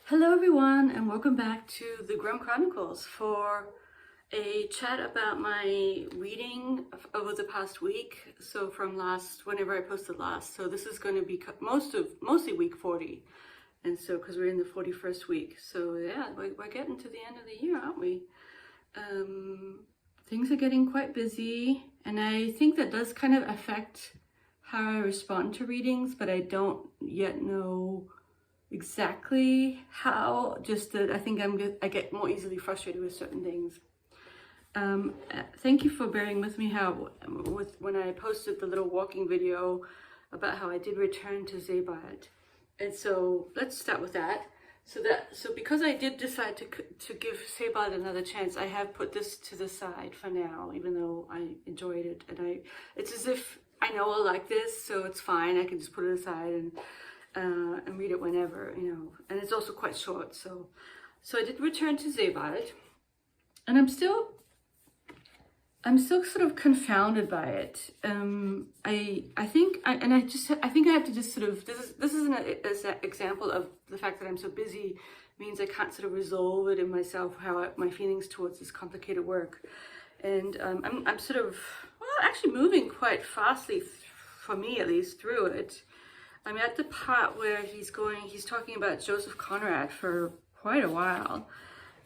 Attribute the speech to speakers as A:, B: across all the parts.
A: Hello everyone, and welcome back to the Grimm Chronicles for a chat about my reading over the past week. So from whenever I posted last. So this is going to be mostly week 40. And so, because we're in the 41st week. So yeah, we're getting to the end of the year, aren't we? Things are getting quite busy, and I think that does kind of affect how I respond to readings, but I don't yet know exactly how. Just that I think I get more easily frustrated with certain things. Thank you for bearing with me when I posted the little walking video about how I did return to Sebald. And so let's start with that. So because I did decide to give Sebald another chance, I have put this to the side for now, even though I enjoyed it, and it's as if I know I'll like this, so it's fine. I can just put it aside and read it whenever, and it's also quite short. So I did return to Sebald, and I'm still sort of confounded by it. I think I have to just sort of, this is an example of the fact that I'm so busy means I can't sort of resolve it in myself, my feelings towards this complicated work. And I'm sort of, actually moving quite fastly, for me at least, through it. I'm at the part where he's talking about Joseph Conrad for quite a while.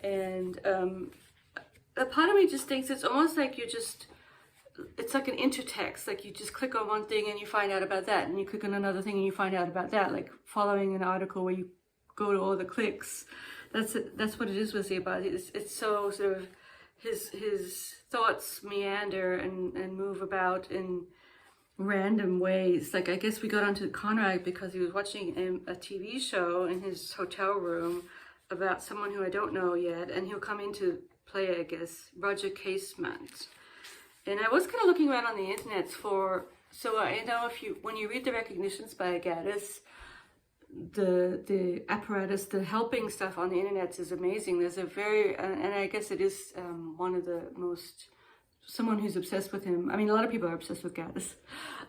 A: And a part of me just thinks it's almost like it's like an intertext, like you just click on one thing and you find out about that, and you click on another thing and you find out about that, like following an article where you go to all the clicks. That's what it is with Sebald. It's so sort of, his thoughts meander and move about in random ways. Like, I guess we got onto Conrad because he was watching a TV show in his hotel room about someone who I don't know yet, and he'll come into play, I guess, Roger Casement. And I was kind of looking around on the internet so I know when you read the recognitions by Gaddis, the apparatus, the helping stuff on the internet is amazing. There's and I guess it is one of the someone who's obsessed with him. I mean, a lot of people are obsessed with Gaddis.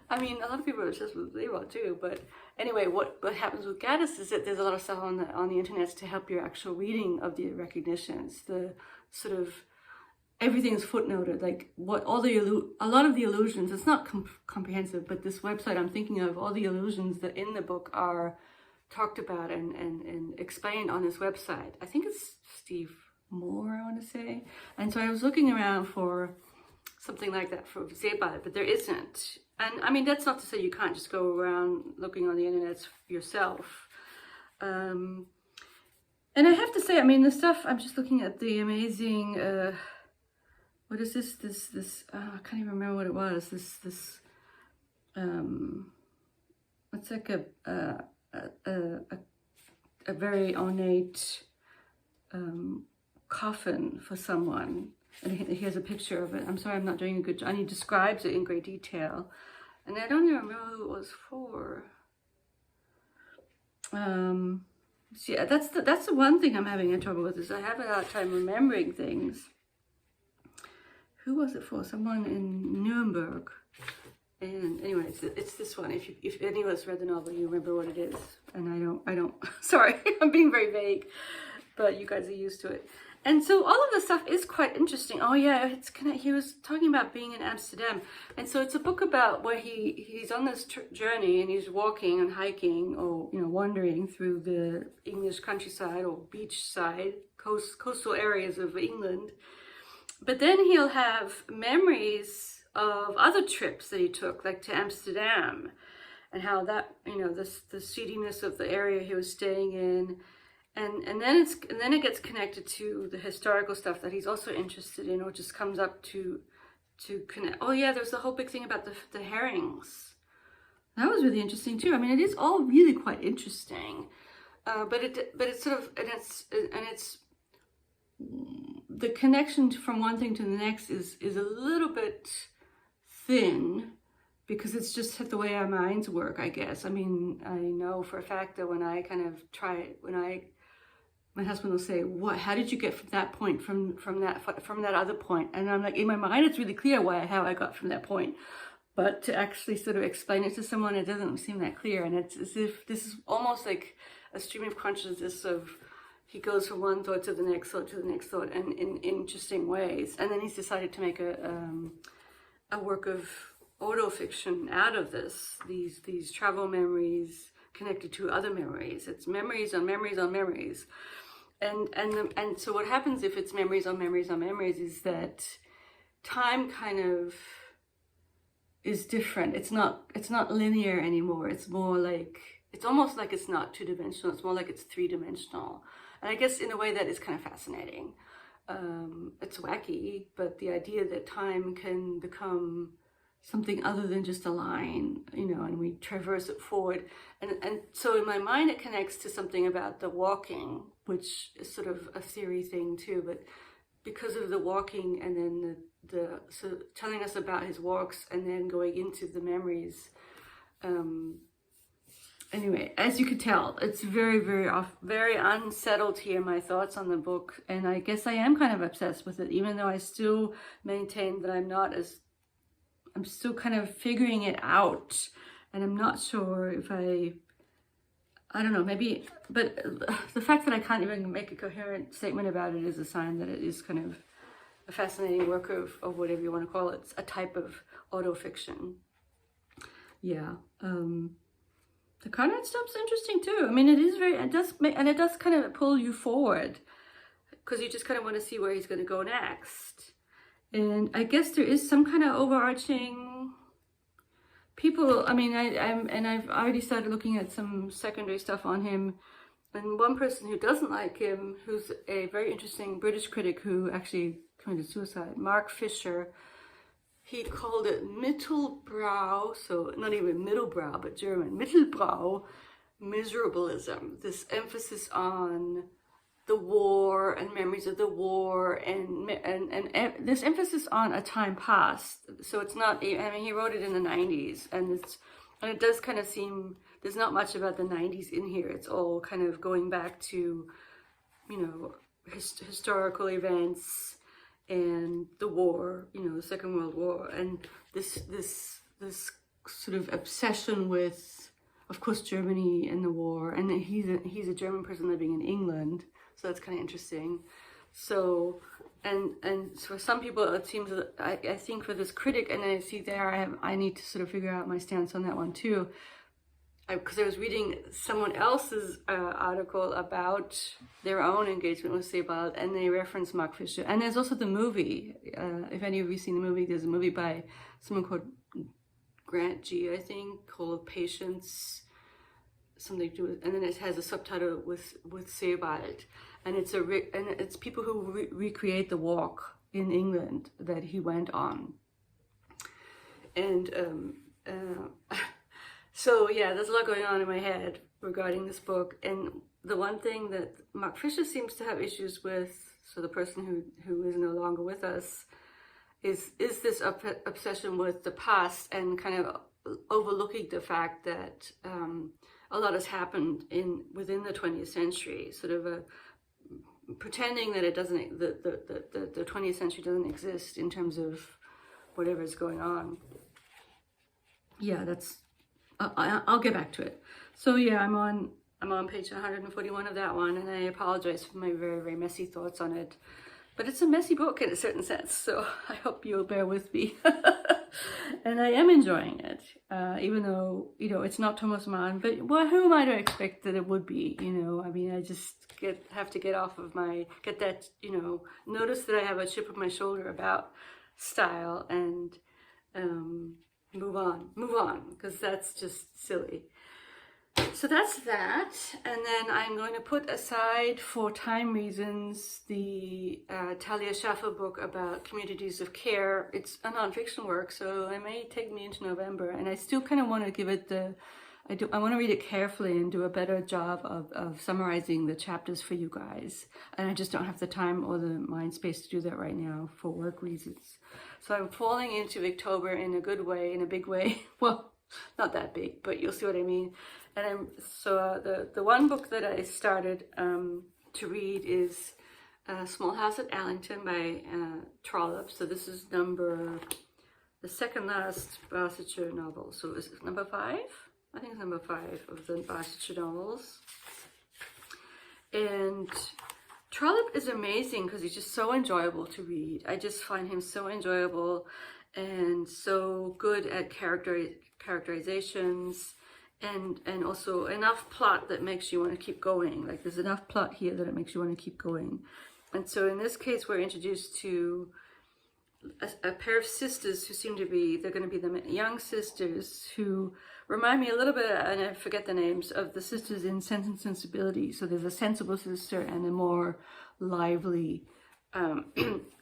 A: I mean, a lot of people are obsessed with Sebald too. But anyway, what happens with Gaddis is that there's a lot of stuff on the internet to help your actual reading of the recognitions. The sort of everything's footnoted, like a lot of the allusions. It's not comprehensive, but this website I'm thinking of, all the allusions that in the book are talked about and explained on this website. I think it's Steve Moore, I want to say. And so I was looking around for something like that for Sebald, but there isn't. And I mean, that's not to say you can't just go around looking on the internet yourself. And I have to say, I mean, the stuff, I'm just looking at the amazing, what is this, I can't even remember what it was, it's like a very ornate coffin for someone. And here's a picture of it. I'm sorry, I'm not doing a good job. And he describes it in great detail. And I don't even remember who it was for. So yeah, that's the one thing I'm having trouble with, is I have a hard time remembering things. Who was it for? Someone in Nuremberg. And anyway, it's this one. If any of us read the novel, you remember what it is. And I don't. Sorry, I'm being very vague, but you guys are used to it. And so all of this stuff is quite interesting. Oh yeah, he was talking about being in Amsterdam. And so it's a book about where he's on this journey, and he's walking and hiking, or wandering through the English countryside or beachside, coastal areas of England. But then he'll have memories of other trips that he took, like to Amsterdam, and how that, the seediness of the area he was staying in. And then it gets connected to the historical stuff that he's also interested in, or just comes up to connect. Oh yeah, there's the whole big thing about the herrings. That was really interesting too. I mean, it is all really quite interesting, but it's sort of, and it's the connection from one thing to the next is a little bit thin, because it's just the way our minds work, I guess. I mean, I know for a fact that when I kind of my husband will say, "What? How did you get from that point, from that other point?" And I'm like, in my mind, it's really clear how I got from that point, but to actually sort of explain it to someone, it doesn't seem that clear. And it's as if this is almost like a stream of consciousness of he goes from one thought to the next thought to the next thought, and in interesting ways. And then he's decided to make a work of autofiction out of this. These travel memories connected to other memories. It's memories on memories on memories. And so what happens if it's memories on memories on memories is that time kind of is different. It's not linear anymore. It's more like, it's almost like it's not two-dimensional. It's more like it's three-dimensional. And I guess in a way that is kind of fascinating. It's wacky, but the idea that time can become something other than just a line, you know, and we traverse it forward. And so in my mind, it connects to something about the walking, which is sort of a theory thing too, but because of the walking and then so telling us about his walks and then going into the memories. Anyway, as you can tell, it's very unsettled here, my thoughts on the book. And I guess I am kind of obsessed with it, even though I still maintain that I'm still kind of figuring it out. And I'm not sure if I don't know, maybe, but the fact that I can't even make a coherent statement about it is a sign that it is kind of a fascinating work of whatever you want to call it. It's a type of autofiction. Yeah. The Conrad stuff's interesting too. I mean, it does kind of pull you forward because you just kind of want to see where he's going to go next. And I guess there is some kind of overarching people. I mean, I've already started looking at some secondary stuff on him. And one person who doesn't like him, who's a very interesting British critic who actually committed suicide, Mark Fisher. He called it Mittelbrau, so not even middlebrow, but German, Mittelbrau miserableism. This emphasis on the war and memories of the war, and this emphasis on a time past. So it's not, I mean, he wrote it in the 90s, and it does kind of seem, there's not much about the 90s in here. It's all kind of going back to, you know, historical events, and the war, you know, the Second World War, and this sort of obsession with, of course, Germany and the war, and he's a German person living in England, so that's kind of interesting. So, and for some people, it seems that I think for this critic, and I see there, I need to sort of figure out my stance on that one too. Because I was reading someone else's article about their own engagement with Sebald, and they reference Mark Fisher. And there's also the movie. If any of you seen the movie, there's a movie by someone called Grant G, I think, called Patience, something to do with, and then it has a subtitle with Sebald, and it's people who recreate the walk in England that he went on, and so yeah, there's a lot going on in my head regarding this book. And the one thing that Mark Fisher seems to have issues with, so the person who is no longer with us, is this obsession with the past and kind of overlooking the fact that a lot has happened within the 20th century, sort of pretending that it doesn't, the 20th century doesn't exist in terms of whatever's going on. Yeah, that's. I'll get back to it. So yeah, I'm on page 141 of that one, and I apologize for my very, very messy thoughts on it. But it's a messy book in a certain sense, so I hope you'll bear with me. And I am enjoying it, even though, you know, it's not Thomas Mann, but who might I expect that it would be, you know? I mean, I just have to get that, you know, notice that I have a chip on my shoulder about style, and move on, because that's just silly. So that's that, and then I'm going to put aside, for time reasons, the Talia Schaffer book about communities of care. It's a nonfiction work, so it may take me into November, and I still kind of want to give it I want to read it carefully and do a better job of summarizing the chapters for you guys. And I just don't have the time or the mind space to do that right now for work reasons. So I'm falling into October in a good way, in a big way. Well, not that big, but you'll see what I mean. And the one book that I started to read is Small House at Allington by Trollope. So this is the second last Barsetshire novel. So is it number 5? I think it's number 5 of the Barsetshire novels. And Trollope is amazing because he's just so enjoyable to read. I just find him so enjoyable and so good at characterizations, and also enough plot that makes you want to keep going. Like there's enough plot here that it makes you want to keep going. And so in this case, we're introduced to a pair of sisters who seem to be, they're going to be the young sisters who remind me a little bit, and I forget the names, of the sisters in Sense and Sensibility. So there's a sensible sister and a more lively,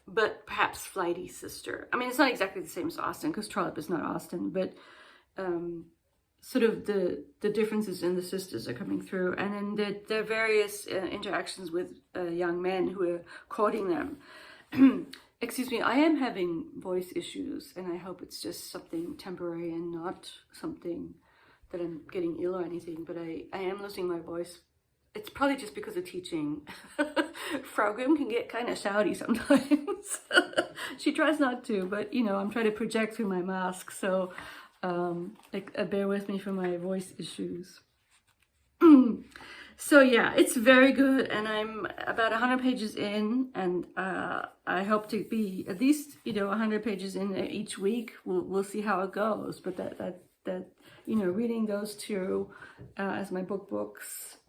A: but perhaps flighty sister. I mean, it's not exactly the same as Austen, because Trollope is not Austen, but sort of the differences in the sisters are coming through. And then their various interactions with young men who are courting them. Excuse me, I am having voice issues, and I hope it's just something temporary and not something that I'm getting ill or anything, but I am losing my voice. It's probably just because of teaching. Frau Grimm can get kind of shouty sometimes. She tries not to, but you know, I'm trying to project through my mask, so bear with me for my voice issues. So yeah, it's very good, and I'm about 100 pages in, and I hope to be at least 100 pages in each week. We'll see how it goes, but that reading those two as my books,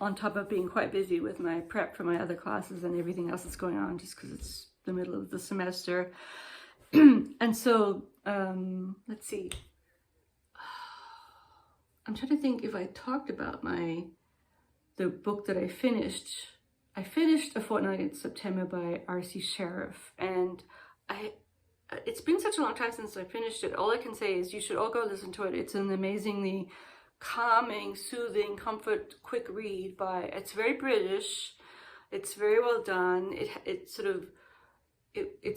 A: on top of being quite busy with my prep for my other classes and everything else that's going on, just because it's the middle of the semester. And so let's see. I'm trying to think if I talked about the book that I finished. I finished A Fortnight in September by R.C. Sheriff, and it's been such a long time since I finished it. All I can say is you should all go listen to it. It's an amazingly calming, soothing, comfort, quick read it's very British. It's very well done. It's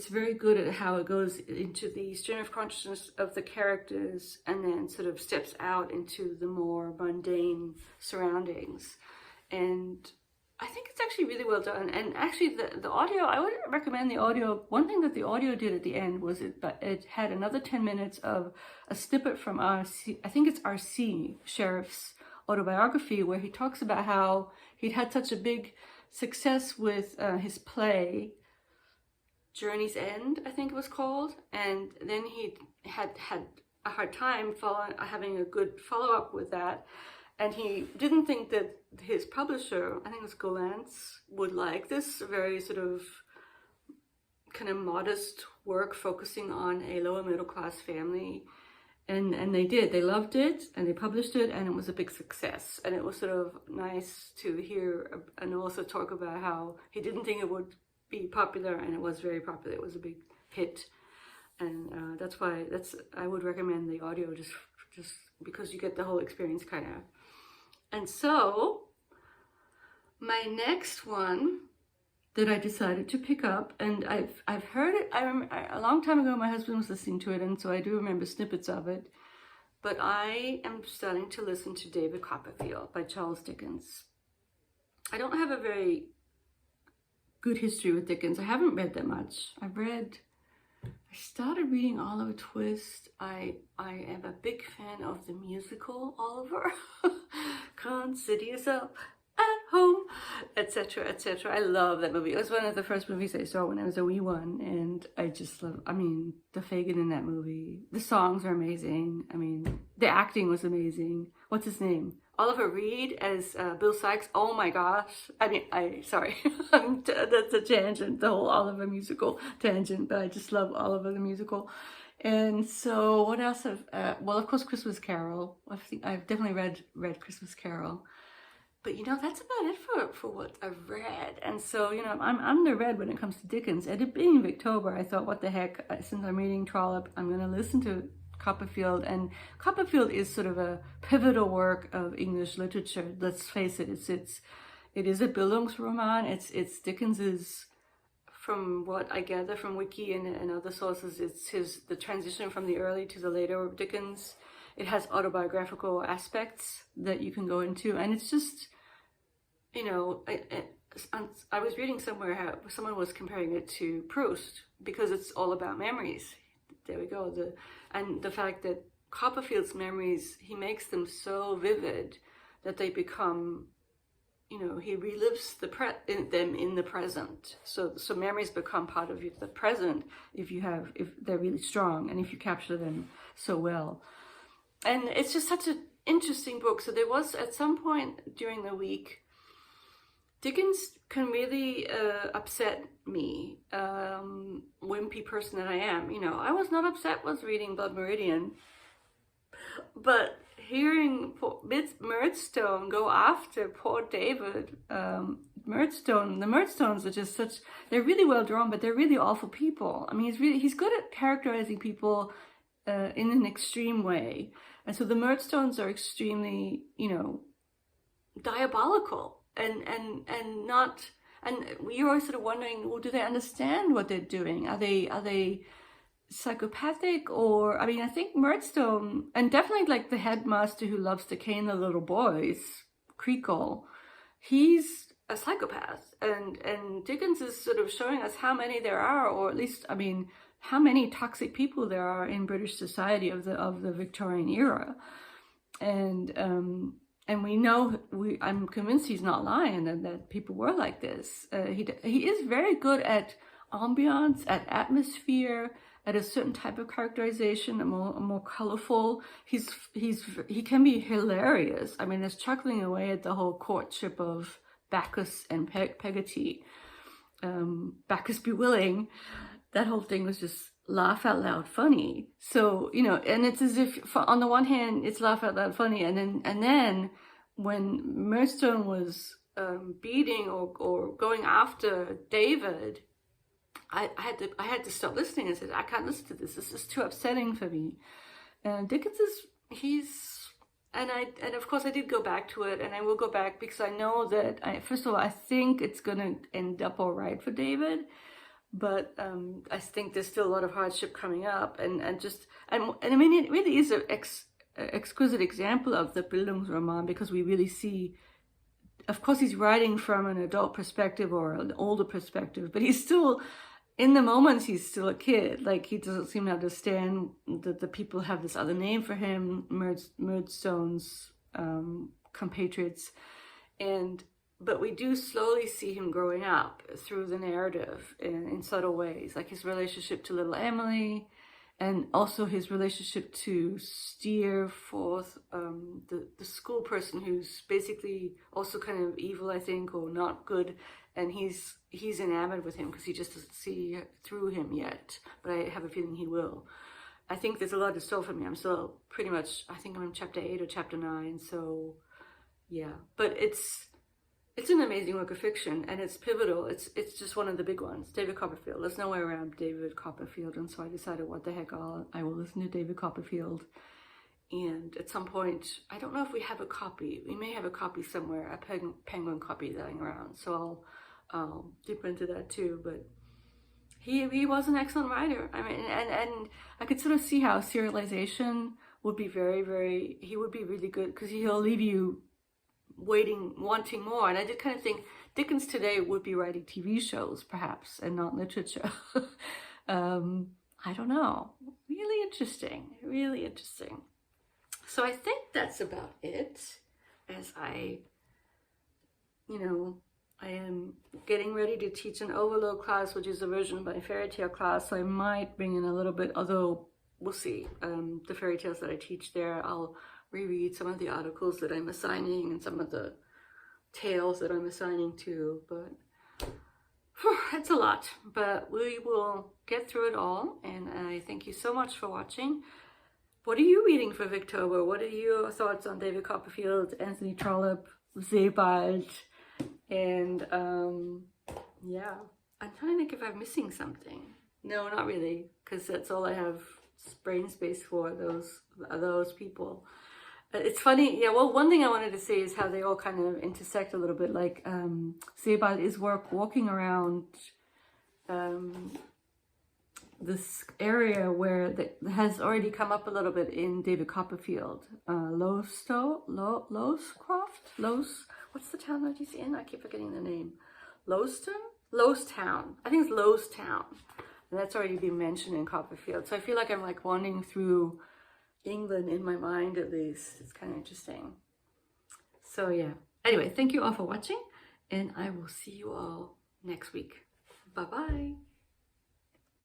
A: very good at how it goes into the stream of consciousness of the characters and then sort of steps out into the more mundane surroundings. And I think it's actually really well done. And actually the audio, I would recommend the audio. One thing that the audio did at the end was it had another 10 minutes of a snippet from R.C., I think it's R.C. Sheriff's autobiography, where he talks about how he'd had such a big success with his play, Journey's End, I think it was called. And then he had a hard time having a good follow-up with that. And he didn't think that his publisher, I think it was Gollancz, would like this very sort of kind of modest work focusing on a lower middle class family. And they did. They loved it, and they published it, and it was a big success. And it was sort of nice to hear and also talk about how he didn't think it would be popular, and it was very popular. It was a big hit. And that's why I would recommend the audio just because you get the whole experience kind of. And so my next one that I decided to pick up, and I've heard it, I remember a long time ago my husband was listening to it, and so I do remember snippets of it, but I am starting to listen to David Copperfield by Charles Dickens. I don't have a very good history with Dickens. I haven't read that much. I started reading Oliver Twist. I am a big fan of the musical Oliver. Consider yourself at home, etc., etc. I love that movie. It was one of the first movies I saw when I was a wee one, and I just love, the Fagin in that movie. The songs are amazing. The acting was amazing. What's his name? Oliver Reed as Bill Sikes. Oh my gosh. Sorry. That's a tangent, the whole Oliver musical tangent, but I just love Oliver the musical. And so what else well, of course, Christmas Carol. I think I've definitely read Christmas Carol. But that's about it for what I've read. And so, I'm underread when it comes to Dickens. And it being October, I thought, what the heck, since I'm reading Trollope, I'm going to listen to Copperfield. And Copperfield is sort of a pivotal work of English literature. Let's face it, it is a Bildungsroman. It's Dickens's, from what I gather from Wiki and other sources, it's the transition from the early to the later Dickens. It has autobiographical aspects that you can go into, and it's just, I was reading somewhere how someone was comparing it to Proust because it's all about memories. There we go. And the fact that Copperfield's memories, he makes them so vivid that they become you know, he relives them in the present. So memories become part of the present if they're really strong and if you capture them so well. And it's just such an interesting book. So there was at some point during the week, Dickens can really upset me, wimpy person that I am. You know, I was not upset with reading Blood Meridian, but hearing Murdstone go after poor David, the Murdstones are just they're really well drawn, but they're really awful people. I mean, he's good at characterizing people in an extreme way. And so the Murdstones are extremely, you know, diabolical and you're always sort of wondering, well, do they understand what they're doing? Are they psychopathic? Or, I mean, I think Murdstone, and definitely like the headmaster who loves to cane the little boys, Creakle, he's a psychopath. And Dickens is sort of showing us how many there are, or at least, I mean, how many toxic people there are in British society of the Victorian era. And we know, I'm convinced he's not lying, and that people were like this. He is very good at ambiance, at atmosphere, at a certain type of characterization, a more colorful. He can be hilarious. I mean, there's chuckling away at the whole courtship of Bacchus and Peggotty. Bacchus be willing. That whole thing was just laugh out loud funny. So, you know, and it's as if on the one hand it's laugh out loud funny, and then when Murdstone was beating or going after David, I had to stop listening and said, I can't listen to this. This is too upsetting for me. And Dickens and of course I did go back to it, and I will go back because I know that first of all, I think it's gonna end up all right for David. But I think there's still a lot of hardship coming up, and I mean, it really is an exquisite example of the Bildungsroman, because we really see, of course, he's writing from an adult perspective or an older perspective, but he's still, in the moments, he's still a kid. Like, he doesn't seem to understand that the people have this other name for him, Murdstone's compatriots, but we do slowly see him growing up through the narrative in subtle ways, like his relationship to little Emily, and also his relationship to Steerforth, the school person who's basically also kind of evil, I think, or not good, and he's enamored with him because he just doesn't see through him yet, but I have a feeling he will. I think there's a lot to still for me. I'm still pretty much, I think I'm in chapter 8 or chapter 9, so yeah. But it's an amazing work of fiction, and it's pivotal. It's just one of the big ones. David Copperfield. There's no way around David Copperfield, and so I decided, what the heck, I will listen to David Copperfield. And at some point, I don't know if we have a copy. We may have a copy somewhere, a Penguin copy lying around. So I'll dip into that too. But he was an excellent writer. I mean, and I could sort of see how serialization would be he would be really good, because he'll leave you waiting, wanting more. And I did kind of think Dickens today would be writing TV shows, perhaps, and not literature. I don't know. Really interesting. Really interesting. So I think that's about it. As I am getting ready to teach an overload class, which is a version of my fairy tale class. So I might bring in a little bit, although we'll see. The fairy tales that I teach there, I'll reread some of the articles that I'm assigning and some of the tales that I'm assigning to, but it's a lot, but we will get through it all. And I thank you so much for watching. What are you reading for Victober? What are your thoughts on David Copperfield, Anthony Trollope, Sebald? And yeah, I'm trying to think if I'm missing something. No, not really, because that's all I have brain space for, those people. It's funny, yeah, well, one thing I wanted to say is how they all kind of intersect a little bit. Like, Sebald is walking around this area where that has already come up a little bit in David Copperfield. What's the town that he's in? I keep forgetting the name. Lowestown. I think it's Lowestown. And that's already been mentioned in Copperfield. So I feel like I'm like wandering through England in my mind, at least. It's kind of interesting. So yeah. Anyway, thank you all for watching, and I will see you all next week. Bye-bye.